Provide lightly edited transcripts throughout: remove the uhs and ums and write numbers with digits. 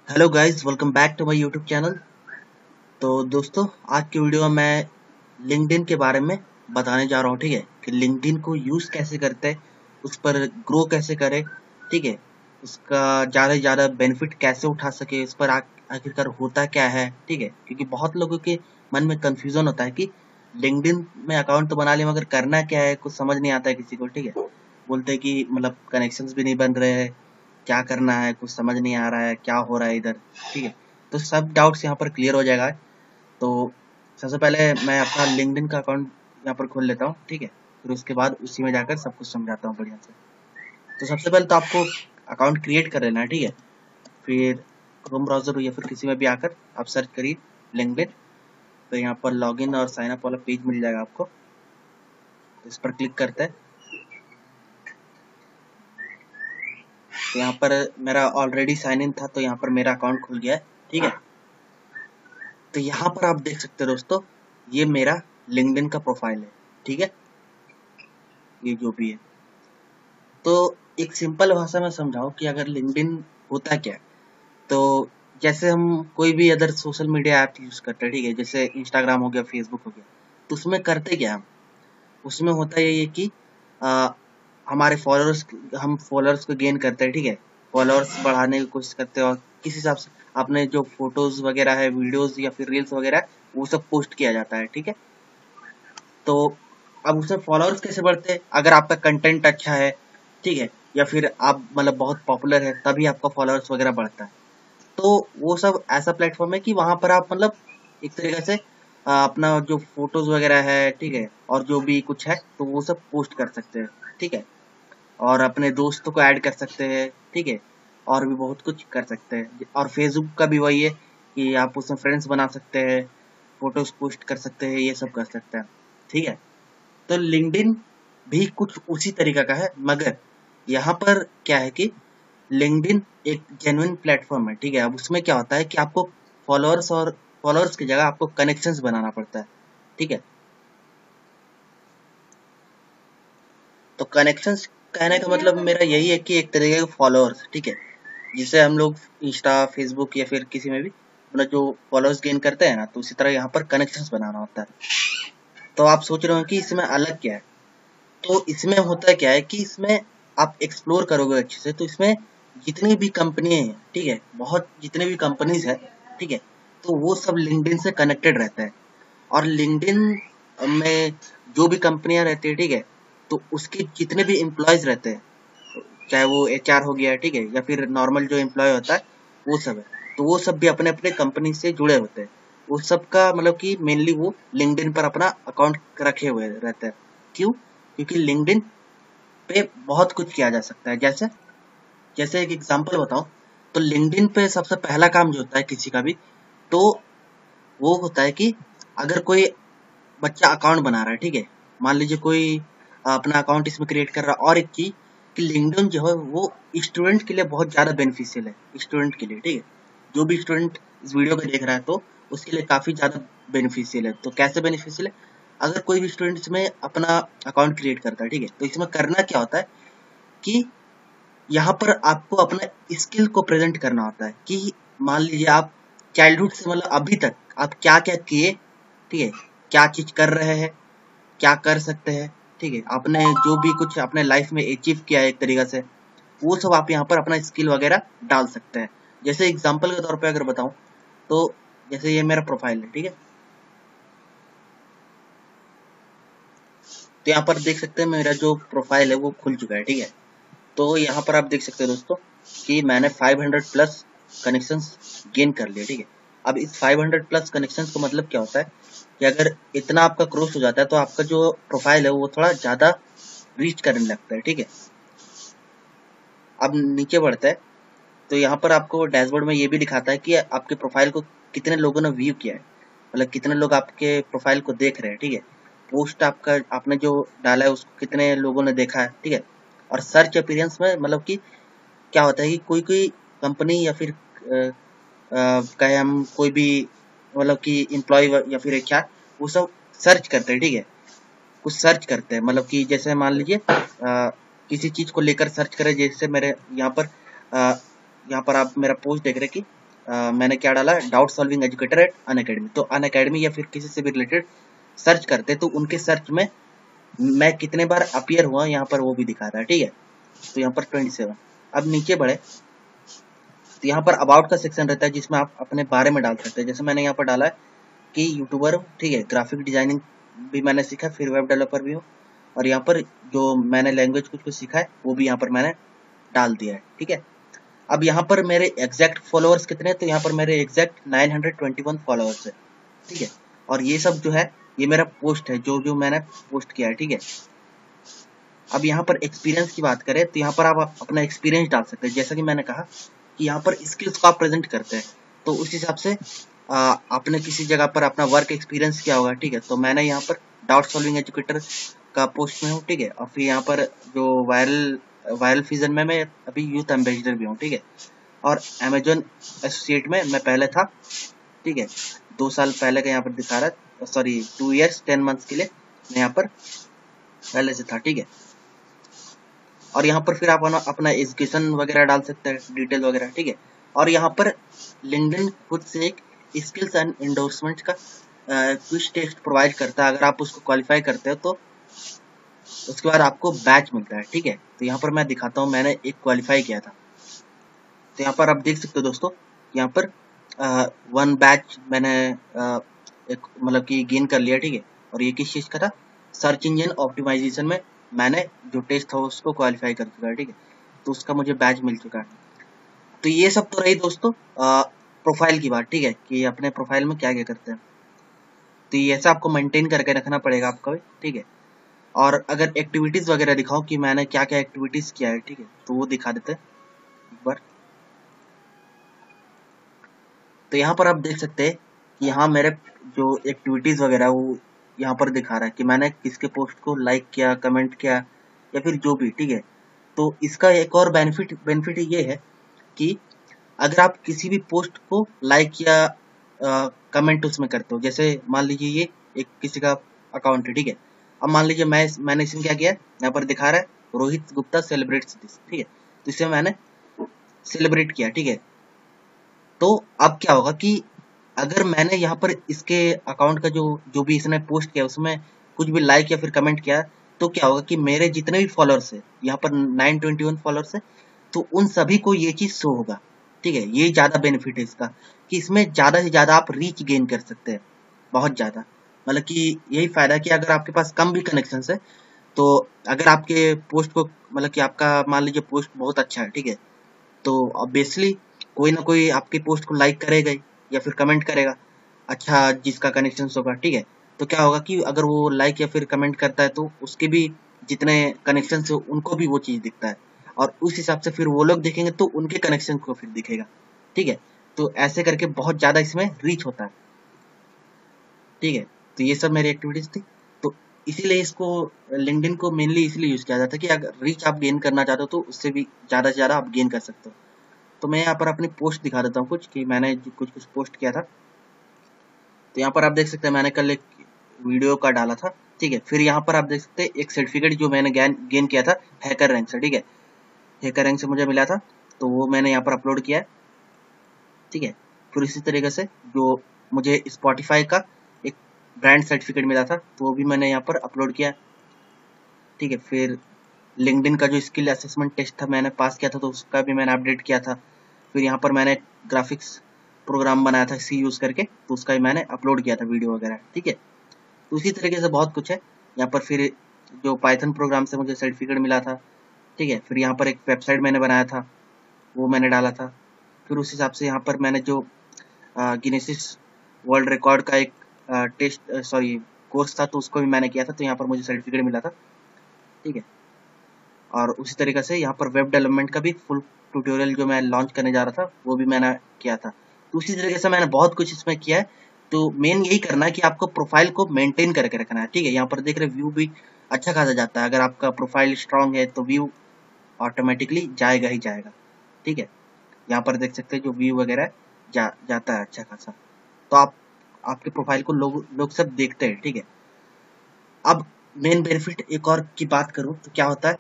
Hello guys, welcome back to my YouTube channel. तो दोस्तों, आज की वीडियो में मैं लिंक्डइन के बारे में बताने जा रहा हूँ। ठीक है कि लिंक्डइन को यूज़ कैसे करते हैं, उस पर ग्रो कैसे करें, ठीक है, उसका ज़्यादा से ज़्यादा बेनिफिट कैसे उठा सके, इस पर आखिरकार होता क्या है। ठीक है, क्योंकि बहुत लोगों के मन में कंफ्यूजन होता है कि लिंक्डइन में अकाउंट तो बना लिया मगर करना क्या है, कुछ समझ नहीं आता है किसी को। ठीक है, बोलते हैं कि मतलब कनेक्शंस भी नहीं बन रहे हैं, क्या करना है कुछ समझ नहीं आ रहा है, क्या हो रहा है इधर। ठीक है, तो सब डाउट्स यहाँ पर क्लियर हो जाएगा। तो सबसे पहले मैं अपना लिंक्डइन का अकाउंट यहाँ पर खोल लेता हूँ। ठीक है, फिर उसके बाद उसी में जाकर सब कुछ समझाता हूँ बढ़िया से। तो सबसे पहले तो आपको अकाउंट क्रिएट कर लेना है। ठीक है, फिर क्रोम ब्राउजर या फिर किसी में भी आकर आप सर्च करिए लिंक्डइन। तो यहाँ पर लॉगिन और साइन अप वाला पेज मिल जाएगा आपको, इस पर क्लिक करते हैं। तो यहाँ पर मेरा ऑलरेडी साइन इन था, तो यहाँ पर मेरा अकाउंट खुल गया है। ठीक है, तो यहाँ पर आप देख सकते हो दोस्तों, ये मेरा लिंक्डइन का प्रोफाइल है। ठीक है, ये जो भी है, तो एक सिंपल भाषा में समझाओ कि अगर लिंक्डइन होता क्या है। तो जैसे हम कोई भी other social media app use करते हैं, ठीक है, जैसे इंस्टाग्राम हो गया, फेसबुक हो गया, तो उसमें करते क्या हम, उसमें होता है ये कि आ, हमारे फॉलोअर्स, हम फॉलोअर्स को गेन करते हैं। ठीक है, फॉलोअर्स बढ़ाने की कोशिश करते हैं और किस हिसाब से आपने जो फोटोज वगैरह है, वीडियोस या फिर रील्स वगैरह है, वो सब पोस्ट किया जाता है। ठीक है, तो अब उसमें फॉलोअर्स कैसे बढ़ते हैं, अगर आपका कंटेंट अच्छा है, ठीक है, या फिर आप मतलब बहुत पॉपुलर है, तभी आपका फॉलोअर्स वगैरह बढ़ता है। तो वो सब ऐसा प्लेटफॉर्म है कि वहां पर आप मतलब एक तरीके से अपना जो फोटोज वगैरह है, ठीक है, और जो भी कुछ है तो वो सब पोस्ट कर सकते हैं। ठीक है, और अपने दोस्तों को ऐड कर सकते हैं। ठीक है, और भी बहुत कुछ कर सकते हैं। और फेसबुक का भी वही है कि आप उसमें फ्रेंड्स बना सकते हैं, फोटोज पोस्ट कर सकते हैं, ये सब कर सकते हैं। ठीक है, तो लिंक्डइन भी कुछ उसी तरीका का है, मगर यहाँ पर क्या है कि लिंक्डइन एक जेन्युइन प्लेटफॉर्म है। ठीक है, अब उसमें क्या होता है कि आपको फॉलोअर्स की जगह आपको कनेक्शंस बनाना पड़ता है। ठीक है, तो कनेक्शंस कहने का मतलब मेरा यही है कि एक तरीके के फॉलोअर्स, ठीक है, जिसे हम लोग इंस्टा, फेसबुक या फिर किसी में भी मतलब जो फॉलोअर्स गेन करते हैं ना, तो उसी तरह यहाँ पर कनेक्शंस बनाना होता है। तो आप सोच रहे हो कि इसमें अलग क्या है, तो इसमें होता क्या है कि इसमें आप एक्सप्लोर करोगे अच्छे से, तो इसमें जितनी भी कंपनी है, ठीक है, बहुत जितने भी कंपनीज है, ठीक है, तो वो सब लिंक्डइन से कनेक्टेड रहता है। और लिंक्डइन में जो भी कंपनियां रहती है, ठीक है, तो उसके जितने भी एम्प्लॉयज रहते हैं, चाहे वो एचआर हो गया, ठीक है, या फिर नॉर्मल जो एम्प्लॉय होता है, वो सब है, तो वो सब भी अपने अपने कंपनी से जुड़े होते हैं। वो सब का मतलब कि मेनली वो लिंक्डइन पर अपना अकाउंट रखे हुए रहते हैं। क्यों? क्योंकि लिंक्डइन पे बहुत कुछ किया जा सकता है। जैसे जैसे एक एग्जांपल बताऊं, तो लिंक्डइन पे सबसे पहला काम जो होता है किसी का भी, तो वो होता है कि अगर कोई बच्चा अकाउंट बना रहा है, ठीक है, मान लीजिए कोई अपना अकाउंट इसमें क्रिएट कर रहा है। और एक चीज कि लिंक्डइन जो है वो स्टूडेंट के लिए बहुत ज्यादा बेनिफिशियल है, स्टूडेंट के लिए। ठीक है, जो भी स्टूडेंट इस वीडियो को देख रहा है तो उसके लिए काफी ज्यादा बेनिफिशियल है। तो कैसे बेनिफिशियल है, अगर कोई भी स्टूडेंट इसमें अपना अकाउंट क्रिएट करता है, ठीक है, तो इसमें करना क्या होता है कि यहाँ पर आपको अपना स्किल को प्रेजेंट करना होता है कि मान लीजिए आप चाइल्डहुड से मतलब अभी तक आप क्या क्या किए, ठीक है, क्या चीज कर रहे हैं, क्या कर सकते हैं, ठीक है, आपने जो भी कुछ अपने लाइफ में अचीव किया है एक तरीका से, वो सब आप यहाँ पर अपना स्किल वगैरह डाल सकते हैं। जैसे एग्जांपल के तौर पे अगर बताऊं, तो जैसे ये मेरा प्रोफाइल है, ठीक है, तो यहाँ पर देख सकते हैं मेरा जो प्रोफाइल है वो खुल चुका है। ठीक है, तो यहाँ पर आप देख सकते हैं दोस्तों कि मैंने 500 प्लस कनेक्शंस गेन कर लिए। ठीक है, अब इस 500 प्लस कनेक्शंस का मतलब क्या होता है कि अगर इतना आपका क्रॉस हो जाता है तो आपका जो प्रोफाइल है वो थोड़ा ज्यादा रीच करने लगता है। ठीक है, अब नीचे बढ़ता है, तो यहाँ पर आपको डैशबोर्ड में ये भी दिखाता है कि आपके प्रोफाइल को कितने लोगों ने व्यू किया है, मतलब कितने लोग आपके प्रोफाइल को देख रहे हैं। ठीक है, पोस्ट आपका आपने जो डाला है उसको कितने लोगों ने देखा है। ठीक है, और सर्च अपीयरेंस में मतलब कि क्या होता है कि कोई कोई कंपनी या फिर कहे हम कोई भी मतलब कि एम्प्लॉय या फिर एचआर, वो सब सर्च करते हैं। ठीक है, कुछ सर्च करते हैं, मतलब कि जैसे मान लीजिए किसी चीज को लेकर सर्च करें। जैसे मेरे यहाँ पर आप मेरा पोस्ट देख रहे हैं कि मैंने क्या डाला, doubt solving educator eight Unacademy. तो अनअकैडमी या फिर किसी से भी रिलेटेड सर्च करते तो उनके सर्च में मैं कितने बार अपीयर हुआ यहाँ पर वो भी दिखाता है, ठीक है। तो यहाँ पर 27। अब नीचे बढ़े तो यहाँ पर अबाउट का सेक्शन रहता है जिसमें आप अपने बारे में डाल सकते हैं। जैसे मैंने यहाँ पर डाला है कि यूट्यूबर हूँ, ठीक है, ग्राफिक डिजाइनिंग भी मैंने सीखा, फिर वेब डेवलपर भी हूँ, और यहाँ पर जो मैंने लैंग्वेज कुछ कुछ सीखा है वो भी यहाँ पर मैंने डाल दिया है, ठीक है। अब यहाँ पर मेरे एग्जैक्ट फॉलोअर्स कितने हैं, तो यहाँ पर मेरे एग्जैक्ट 921 फॉलोअर्स है, ठीक है। और ये सब जो है ये मेरा पोस्ट है जो जो मैंने पोस्ट किया है, ठीक है। अब यहाँ पर एक्सपीरियंस की बात करें तो यहाँ पर आप अपना एक्सपीरियंस डाल सकते हैं। जैसा कि मैंने कहा कि यहाँ पर स्किल्स को आप प्रेजेंट करते हैं, तो उस हिसाब से आपने किसी जगह पर अपना वर्क एक्सपीरियंस किया होगा, ठीक है। तो मैंने यहाँ पर डाउट सॉल्विंग एजुकेटर का पोस्ट में हूँ, ठीक है। और फिर यहाँ पर जो वायरल फ्यूजन में मैं अभी यूथ एम्बेसडर भी हूँ, ठीक है। और अमेजोन एसोसिएट में मैं पहले था, ठीक है। 2 साल पहले का यहाँ पर दिखा रहा है, सॉरी 2 years 10 months के लिए मैं यहाँ पर पहले से था, ठीक है। और यहाँ पर फिर आप अपना एजुकेशन वगैरह डाल सकते हैं, डिटेल वगैरह, ठीक है। और यहाँ पर लिंक्डइन खुद से एक स्किल्स एंड एंडोर्समेंट का क्विज टेस्ट प्रोवाइड करता है। अगर आप उसको क्वालिफाई करते हो तो उसके बाद आपको बैच मिलता है, ठीक है। तो यहाँ पर मैं दिखाता हूँ, मैंने एक क्वालिफाई किया था। तो यहाँ पर आप देख सकते हो दोस्तों, यहाँ पर 1 बैच मैंने एक मतलब कि गेन कर लिया, ठीक है। और ये किस चीज़ का था, सर्च इंजन ऑप्टिमाइजेशन में मैंने जो टेस्ट था उसको क्वालिफाई कर चुका है, ठीक है। तो उसका मुझे बैच मिल चुका है। तो ये सब तो रही दोस्तों प्रोफाइल की बात, ठीक है, कि अपने प्रोफाइल में क्या क्या करते हैं। तो ये ऐसा आपको मेंटेन करके रखना पड़ेगा आपका भी, ठीक है। और अगर एक्टिविटीज वगैरह दिखाओ कि मैंने क्या क्या एक्टिविटीज किया है, ठीक है, तो वो दिखा देते हैं एक बार। तो यहाँ पर आप देख सकते हैं कि यहाँ मेरे जो एक्टिविटीज वगैरह वो यहाँ पर दिखा रहा है कि मैंने किसके पोस्ट को लाइक किया, कमेंट किया या फिर जो भी, ठीक है। तो इसका एक और बेनिफिट ये है कि अगर आप किसी भी पोस्ट को लाइक या कमेंट उसमें करते हो, जैसे मान लीजिए ये एक किसी का अकाउंट है, ठीक है। अब मान लीजिए मैंने इसमें क्या किया, यहाँ पर दिखा रहा है रोहित गुप्ता सेलिब्रेट्स दिस, ठीक है। तो इसे मैंने सेलिब्रेट किया, ठीक है। तो अब क्या होगा कि अगर मैंने यहाँ पर इसके अकाउंट का जो भी इसने पोस्ट किया उसमें कुछ भी लाइक या फिर कमेंट किया, तो क्या होगा कि मेरे जितने भी फॉलोअर्स है, यहाँ पर 921 फॉलोअर्स है, तो उन सभी को ये चीज शो होगा, ठीक है। ये ज्यादा बेनिफिट है इसका कि इसमें ज्यादा से ज्यादा आप रीच गेन कर सकते हैं, बहुत ज्यादा। मतलब कि यही फायदा है कि अगर आपके पास कम भी कनेक्शन है, तो अगर आपके पोस्ट को मतलब कि आपका मान लीजिए पोस्ट बहुत अच्छा है, ठीक है, तो ऑब्वियसली कोई ना कोई आपके पोस्ट को लाइक करेगा ही या फिर कमेंट करेगा, अच्छा जिसका कनेक्शन होगा, ठीक है। तो क्या होगा कि अगर वो लाइक या फिर कमेंट करता है तो उसके भी जितने कनेक्शन है उनको भी वो चीज दिखता है, और उस हिसाब से फिर वो लोग देखेंगे तो उनके कनेक्शन को फिर दिखेगा, ठीक है। तो ऐसे करके बहुत ज्यादा इसमें रीच होता है, ठीक है। तो ये सब मेरी एक्टिविटीज थी। तो इसीलिए इसको लिंक्डइन को मेनली इसलिए यूज किया जाता है कि अगर रीच आप गेन करना चाहते हो तो उससे भी ज्यादा से ज्यादा आप गेन कर सकते हो। तो मैं यहाँ पर अपनी पोस्ट दिखा देता हूँ कुछ कि मैंने कुछ कुछ पोस्ट किया था। तो यहाँ पर आप देख सकते हैं मैंने कल एक वीडियो का डाला था, ठीक है। फिर यहाँ पर आप देख सकते हैं एक सर्टिफिकेट जो मैंने गेन किया था हैकर रैंक से, ठीक है। हैकर रैंक से मुझे मिला था तो वो मैंने यहाँ पर अपलोड किया है, ठीक है। फिर इसी तरीके से जो मुझे स्पॉटिफाई का एक ब्रांड सर्टिफिकेट मिला था तो वो भी मैंने यहाँ पर अपलोड किया, ठीक है। फिर लिंक्डइन का जो स्किल असेसमेंट टेस्ट था मैंने पास किया था तो उसका भी मैंने अपडेट किया था। फिर यहाँ पर मैंने ग्राफिक्स प्रोग्राम बनाया था सी यूज करके, तो उसका भी मैंने अपलोड किया था वीडियो वगैरह, ठीक है। तो उसी तरीके से बहुत कुछ है यहाँ पर। फिर जो पाइथन प्रोग्राम से मुझे सर्टिफिकेट मिला था, ठीक है। फिर यहाँ पर एक वेबसाइट मैंने बनाया था वो मैंने डाला था। फिर उस हिसाब से यहाँ पर मैंने जो गिनेसिस वर्ल्ड रिकॉर्ड का एक टेस्ट सॉरी कोर्स था तो उसको भी मैंने किया था, तो यहाँ पर मुझे सर्टिफिकेट मिला था, ठीक है। और उसी तरीके से यहाँ पर वेब डेवलपमेंट का भी फुल ट्यूटोरियल जो मैं लॉन्च करने जा रहा था वो भी मैंने किया था। तो उसी तरीके से मैंने बहुत कुछ इसमें किया है। तो मेन यही करना है कि आपको प्रोफाइल को मेंटेन करके रखना है, ठीक है। यहाँ पर देख रहे व्यू भी अच्छा खासा जाता है, अगर आपका प्रोफाइल स्ट्रांग है तो व्यू ऑटोमेटिकली जाएगा ही जाएगा, ठीक है। यहाँ पर देख सकते हैं जो व्यू वगैरह जाता है अच्छा खासा, तो आपके प्रोफाइल को लोग सब देखते हैं, ठीक है। अब मेन बेनिफिट एक और की बात करूं तो क्या होता है,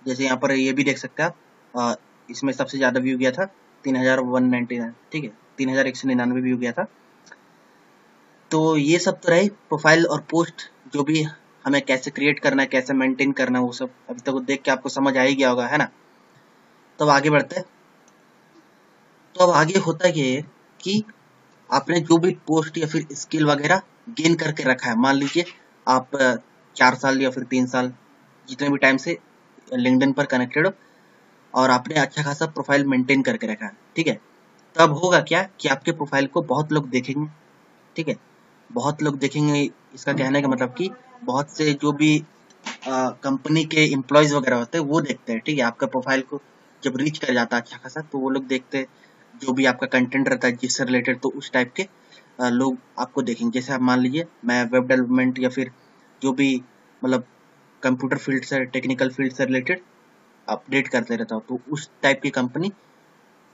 जैसे यहाँ पर ये भी देख सकते हैं आप, इसमें सबसे ज्यादा व्यू गया था 3199, ठीक है। 3199 व्यू गया था। तो ये सब तो रही प्रोफाइल और पोस्ट, जो भी हमें कैसे क्रिएट करना है, कैसे मेंटेन करना है, वो सब अभी तक देख के आपको समझ आ ही गया होगा, है ना। तो अब आगे बढ़ते हैं। तो अब आगे होता ये है कि आपने जो भी पोस्ट या फिर स्किल वगैरह गेन करके रखा है, मान लीजिए आप 4 साल या फिर 3 साल जितने भी टाइम से लिंक्डइन पर कनेक्टेड हो और आपने अच्छा खासा प्रोफाइल मेंटेन करके रखा है, ठीक है। तब होगा क्या कि आपके प्रोफाइल को बहुत लोग देखेंगे, ठीक है। बहुत लोग देखेंगे, इसका कहने का मतलब कि बहुत से जो भी कंपनी के एम्प्लॉयज वगैरह होते हैं वो देखते हैं, ठीक है। आपका प्रोफाइल को जब रीच कर जाता है अच्छा खासा, तो वो लोग देखते हैं जो भी आपका कंटेंट रहता है जिससे रिलेटेड, तो उस टाइप के लोग आपको देखेंगे। जैसे आप मान लीजिए मैं वेब डेवलपमेंट या फिर जो भी मतलब कंप्यूटर फील्ड से, टेक्निकल फील्ड से रिलेटेड अपडेट करते रहता हूँ, तो उस टाइप की कंपनी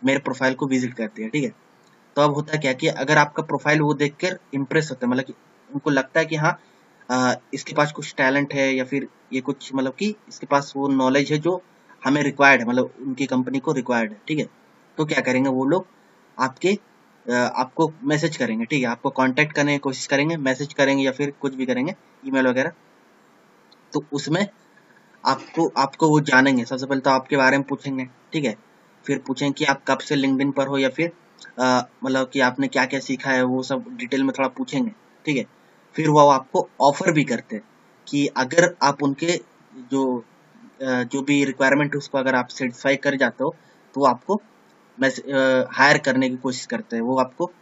मेरे प्रोफाइल को विजिट करती है, ठीक है। तो अब होता है क्या कि अगर आपका प्रोफाइल वो देखकर इम्प्रेस होता है, मतलब कि उनको लगता है कि हाँ इसके पास कुछ टैलेंट है या फिर ये कुछ मतलब कि इसके पास वो नॉलेज है जो हमें रिक्वायर्ड है, मतलब उनकी कंपनी को रिक्वायर्ड है, ठीक है। तो क्या करेंगे वो लोग आपको मैसेज करेंगे, ठीक है। आपको कांटेक्ट करने की कोशिश करेंगे, मैसेज करेंगे या फिर कुछ भी करेंगे, ईमेल वगैरह। तो उसमें आपको आपको वो जानेंगे। सबसे पहले तो आपके बारे में पूछेंगे, ठीक है। फिर पूछेंगे कि आप कब से लिंक्डइन पर हो या फिर मतलब कि आपने क्या क्या सीखा है, वो सब डिटेल में थोड़ा पूछेंगे, ठीक है। फिर वो आपको ऑफर भी करते हैं कि अगर आप उनके जो जो भी रिक्वायरमेंट है उसको अगर आप सेटिस्फाई कर जाते हो, तो वो आपको हायर करने की कोशिश करते हैं। वो आपको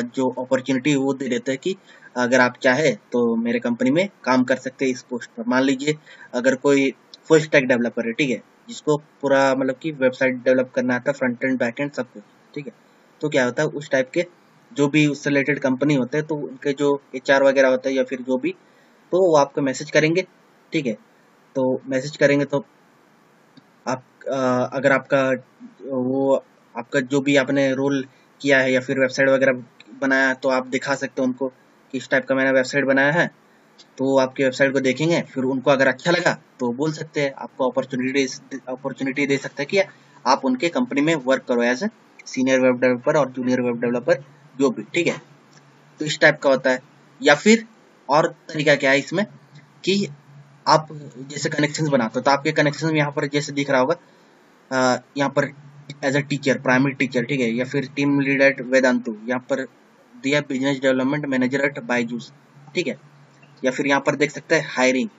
जो अपॉर्चुनिटी वो दे देते हैं कि अगर आप चाहे तो मेरे कंपनी में काम कर सकते हैं इस पोस्ट पर। मान लीजिए अगर कोई फुल स्टैक डेवलपर है, ठीक है, जिसको पूरा मतलब कि वेबसाइट डेवलप करना आता है, फ्रंट एंड बैक एंड सब कुछ, ठीक है। तो क्या होता है उस टाइप के जो भी उससे रिलेटेड कंपनी होते हैं, तो उनके जो HR वगैरह होता है या फिर जो भी, तो वो आपको मैसेज करेंगे, ठीक है। तो मैसेज करेंगे तो आप अगर आपका जो भी आपने रोल किया है या फिर वेबसाइट वगैरह बनाया है, तो आप दिखा सकते हो उनको कि इस टाइप का मैंने वेबसाइट बनाया है। तो वो आपकी वेबसाइट को देखेंगे, फिर उनको अगर अच्छा लगा तो बोल सकते हैं, आपको अपॉर्चुनिटी दे सकते हैं कि आप उनके कंपनी में वर्क करो as a senior web developer और जूनियर वेब डेवलपर जो भी, ठीक है। तो इस टाइप का होता है। या फिर और तरीका क्या है इसमें कि आप जैसे कनेक्शंस बनाते हो, तो आपके कनेक्शन यहाँ पर जैसे दिख रहा होगा, यहाँ पर as a teacher, primary teacher, ठीक है, या फिर टीम लीड एट वेदांतु, यहाँ पर दिया business development manager eight Byju's, ठीक है। या फिर यहाँ पर देख सकते हैं हायरिंग।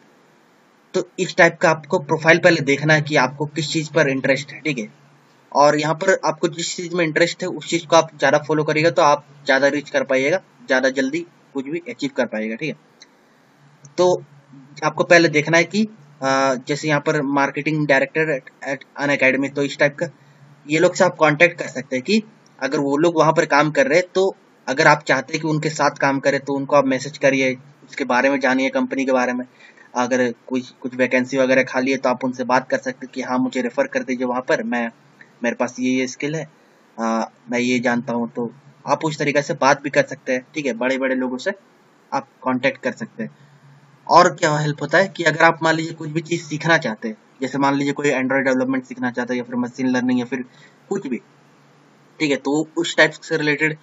तो इस टाइप का आपको प्रोफाइल पहले देखना है कि आपको किस चीज पर इंटरेस्ट है, ठीक है। और यहाँ पर आपको जिस चीज में इंटरेस्ट है उस चीज को आप ज्यादा फॉलो करिएगा, तो आप ज्यादा रीच कर पाइएगा, ज्यादा जल्दी कुछ भी अचीव कर पाइएगा, ठीक है। तो आपको पहले देखना है कि जैसे यहाँ पर marketing director at an academy, तो इस टाइप का ये लोग से आप कांटेक्ट कर सकते हैं कि अगर वो लोग वहां पर काम कर रहे हैं, तो अगर आप चाहते हैं कि उनके साथ काम करें तो उनको आप मैसेज करिए, उसके बारे में जानिए, कंपनी के बारे में। अगर कुछ कुछ वैकेंसी वगैरह खाली है तो आप उनसे बात कर सकते हैं कि हाँ मुझे रेफर कर दीजिए वहां पर, मेरे पास ये स्किल है, मैं ये जानता हूँ। तो आप उस तरीके से बात भी कर सकते हैं, ठीक है। बड़े बड़े लोगों से आप कांटेक्ट कर सकते हैं। और क्या हेल्प होता है कि अगर आप मान लीजिए कुछ भी चीज सीखना चाहते हैं, जैसे मान लीजिए कोई एंड्रॉइड डेवलपमेंट सीखना चाहता है या फिर मशीन लर्निंग या फिर कुछ भी, ठीक है, तो उस टाइप से रिलेटेड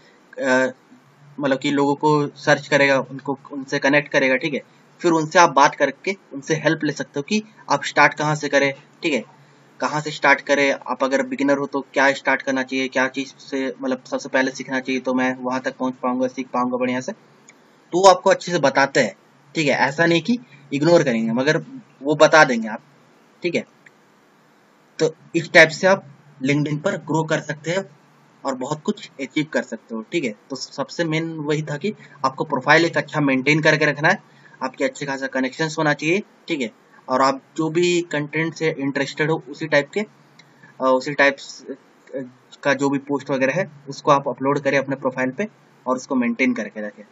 मतलब कि लोगों को सर्च करेगा, उनको उनसे कनेक्ट करेगा, ठीक है। फिर उनसे आप बात करके उनसे हेल्प ले सकते हो कि आप स्टार्ट कहाँ से करें, ठीक है, कहाँ से स्टार्ट करें। आप अगर बिगिनर हो तो क्या स्टार्ट करना चाहिए, क्या चीज से मतलब सबसे पहले सीखना चाहिए, तो मैं वहां तक पहुंच पाऊंगा, सीख पाऊंगा बढ़िया से। तो वो आपको अच्छे से बताते हैं, ठीक है। ऐसा नहीं कि इग्नोर करेंगे, मगर वो बता देंगे आप, ठीक है। तो इस टाइप से आप लिंक्डइन पर ग्रो कर सकते हैं और बहुत कुछ अचीव कर सकते हो, ठीक है। तो सबसे मेन वही था कि आपको प्रोफाइल एक अच्छा मेंटेन करके रखना है, आपके अच्छे खासा कनेक्शन होना चाहिए, ठीक है। और आप जो भी कंटेंट से इंटरेस्टेड हो उसी टाइप का जो भी पोस्ट वगैरह है उसको आप अपलोड करें अपने प्रोफाइल पे और उसको मेंटेन करके रखें,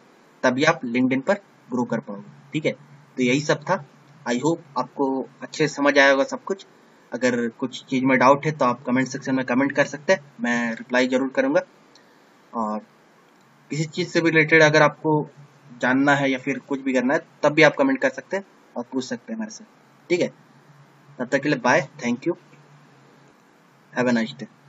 तभी आप लिंक्डइन पर ग्रो कर पाओगे, ठीक है। तो यही सब था। आई होप आपको अच्छे से समझ आया होगा सब कुछ। अगर कुछ चीज में डाउट है तो आप कमेंट सेक्शन में कमेंट कर सकते हैं, मैं रिप्लाई जरूर करूंगा। और किसी चीज से भी रिलेटेड अगर आपको जानना है या फिर कुछ भी करना है तब भी आप कमेंट कर सकते हैं और पूछ सकते हैं मेरे से, ठीक है। तब तक के लिए bye, thank you, have a nice day.